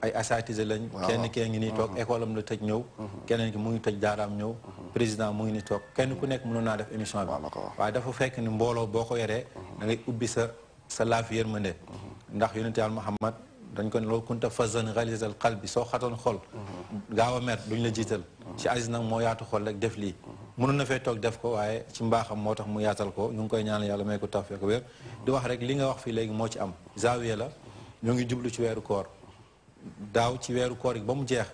ay asatise lañ kenn kee ngi nii toog école am la tëj ñëw keneen ki mu ngi tëj daaraam ñëw président mu ngi ni toog kenn ku nekk mënoon naa def émission bi waaye dafa fekk ni mbooloo boo ko yoree da ngay ubbi sa laaf yërmande ndax yonent Yàlla Muhammad dañ ko ne loolu kunta fazan ghalizal qalbi soo xatoon xol gaaw a mer duñ la jiital ci Aziz nag moo yaatu xol rek def lii mënoon na fee toog def ko waaye ci mbaaxam moo tax mu yaatal ko ñu ngi koy ñaanal yàlla may ko tawfeex wér di wax rek li nga wax fii léegi moo ci am zaawiya la ñu ngi jublu ci weeru koor daaw ci weeru koor yi ba mu jeex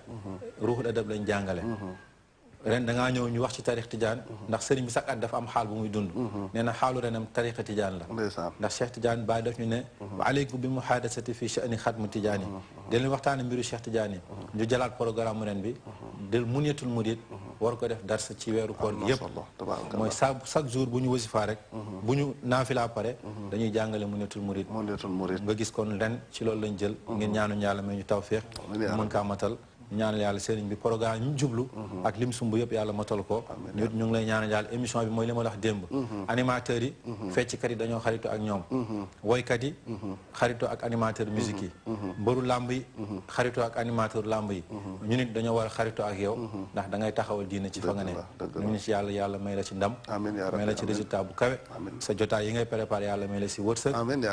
ruuxul adab lañ jàngale ren da ngaa ñëw ñu wax ci tarix Tijaan ndax sëriñ bi sax at dafa am xaal bu muy dund nee na xaalu renam tariqa Tijaan la ndax Cheikh Tidiane Baye daf ñu ne wa aleykum bi muhaadasati fi sha'ni xatmu Tijaan yi da leen waxtaane mbiru Cheikh Tidiane yi ñu jëlaat programme mu ren bi del munyatul murid war ko def dars ci weeru koor gi yëpp mooy chaque jour bu ñu wasifaa rek bu ñu naafilaa pare dañuy jàngale munyatul murid nga gis kon ren ci loolu lañ jël ngeen ñaanu yàlla may ñu tawfeex mën kaa matal ñaanal yàlla sëriñ bi programme ñu jublu ak lim sumb yëpp yàlla matal ko ñu ngi lay ñaanal yàlla émission bi mooy li ma la wax démb animateurs yi fecckat yi dañoo xarito ak ñoom woykat yi xarito ak animateur musique yi mbëru làmb yi xarito ak animateur làmb yi ñu nit dañoo war a xarito ak yow ndax da ngay taxawal diina ci fa nga ne ñu ci yàlla may la ci ndam may la ci résultat bu kawe sa jotaay yi ngay préparé yàlla may la si wërsëg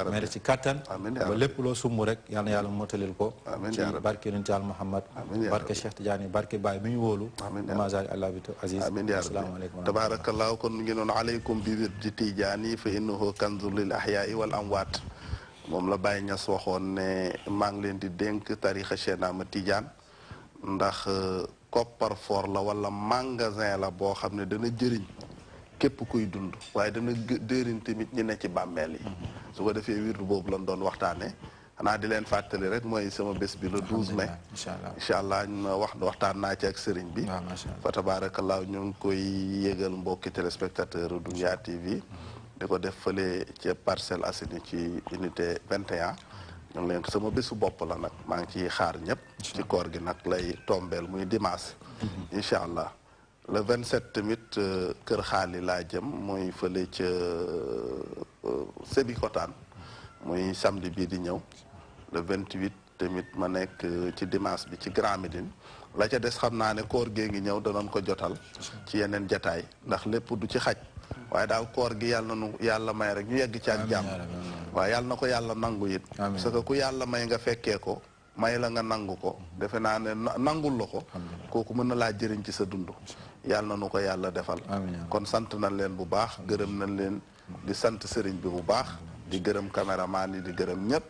may la ci kattan ba lépp loo sumb rek yàlla na yàlla motalil ko ci barke yonent Yàlla Muhammad barke Cheikh Tidiane barke Baye mi ñu wóolu mazali allah bi aziz asalaamaaleykum tabarakallahu kon mu ngi noonu aleykum bi wirdi Tijaani fa innahu kanzul lil ahyaai wal amwaat moom la Baye Niass waxoon ne maa ngi leen di dénk tarixa Cheikh Ahmad Tidiane ndax koppar for la wala magasin la boo xam ne dana jëriñ képp kuy dund waaye dana dëriñ tamit ñi ne ci bàmmeel yi su ko defee wirdu boobu lañ doon waxtaane xanaa di leen fàttali rek mooy sama bés bi le 12 mai incha allah waxtaan naa ci ak sëriñ bi fa tabaarakallaa ñu ngi koy yégal mbokki téléspectateur Dunya TV di ko def fële ci Parcelles Assainies ci unité 21 ñu ngi leen sama bésu bopp la nag maa ngi ciy xaar ñëpp ci koor gi nag lay tombeel muy dimanche incha allah le 27 tamit kër xaali laa jëm muy fële ca Sébikotane muy samedi bii di ñëw le 28 tamit ma nekk ci dimanche bi ci Grand Médine la ca des xam naa ne koor gee ngi ñëw danoon ko jotal ci yeneen jataay ndax lépp du ci xaj waaye daal koor gi yàlla na nu yàlla may rek ñu yegg ci ak jàmm waaye yàlla na ko yàlla nangu it parce que ku yàlla may nga fekkee ko may la nga nangu ko defe naa ne nangul la ko kooku mën na laa jëriñ ci sa dund yàlla na nu ko yàlla defal kon sant nañ leen bu baax gërëm nañ leen di sant sëriñ bi bu baax di gërëm caméraman yi di gërëm ñëpp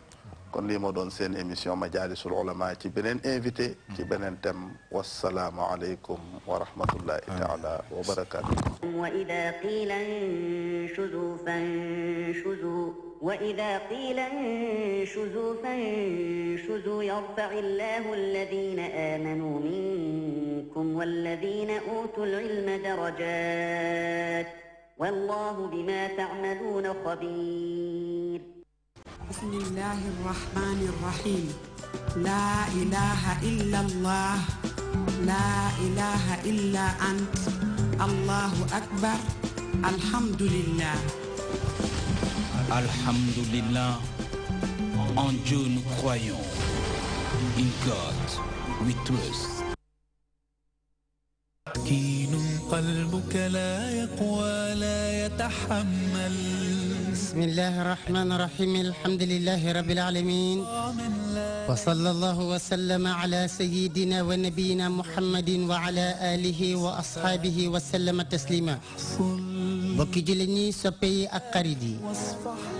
kon lii moo doon seen émission Majalisul Ulama ci beneen invité ci beneen thème wassalaamu aleykum wa rahmatullahi taala wa barakatuh wa ida qila inshuzu fanshuzu wa ida qila inshuzu fanshuzu yarfa'i Allahu alladhina amanu minkum walladhina utul ilma darajat wallahu bima ta'maluna khabir. بسم الله الرحمن الرحيم لا إله إلا الله لا إله إلا أنت الله أكبر الحمد لله. Alhamdulillah, en Dieu nous croyons. In God we trust. مسكين قلبك لا يقوى لا يتحمل. بسم الله الرحمن الرحيم الحمد لله رب العالمين وصلى الله وسلم على سيدنا ونبينا محمد وعلى آله وأصحابه وسلم تسليما. bokki jullit ñi soppe yi ak xarit yi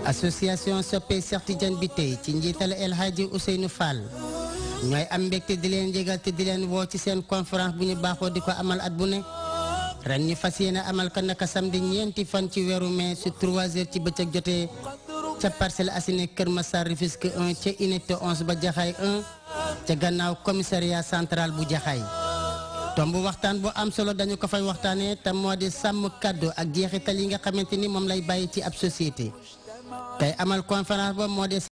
association soppe Cheikh Tidiane bi tey ci njiital El Hadji Ousseynou Fall ñooy am mbégte di leen jégal te di leen woo ci seen conférence bu ñu baaxoo di ko amal at bu ne ren ñu fas yéene amal ko naka samedi ñeenti fan ci weeru mai su 3 heures ci bëccëg jotee ca Parcelles Assainies Kër Massar Rufisque 1 ca unité 11 ba Jaxaay 1 ca gannaaw commissariat central bu Jaxaay tomb waxtaan bu am solo dañu ko fay waxtaanee te moo di sàmm kàddu ak jeexital yi nga xamante ni moom lay bàyyi ci ab société tey amal conférence ba moo di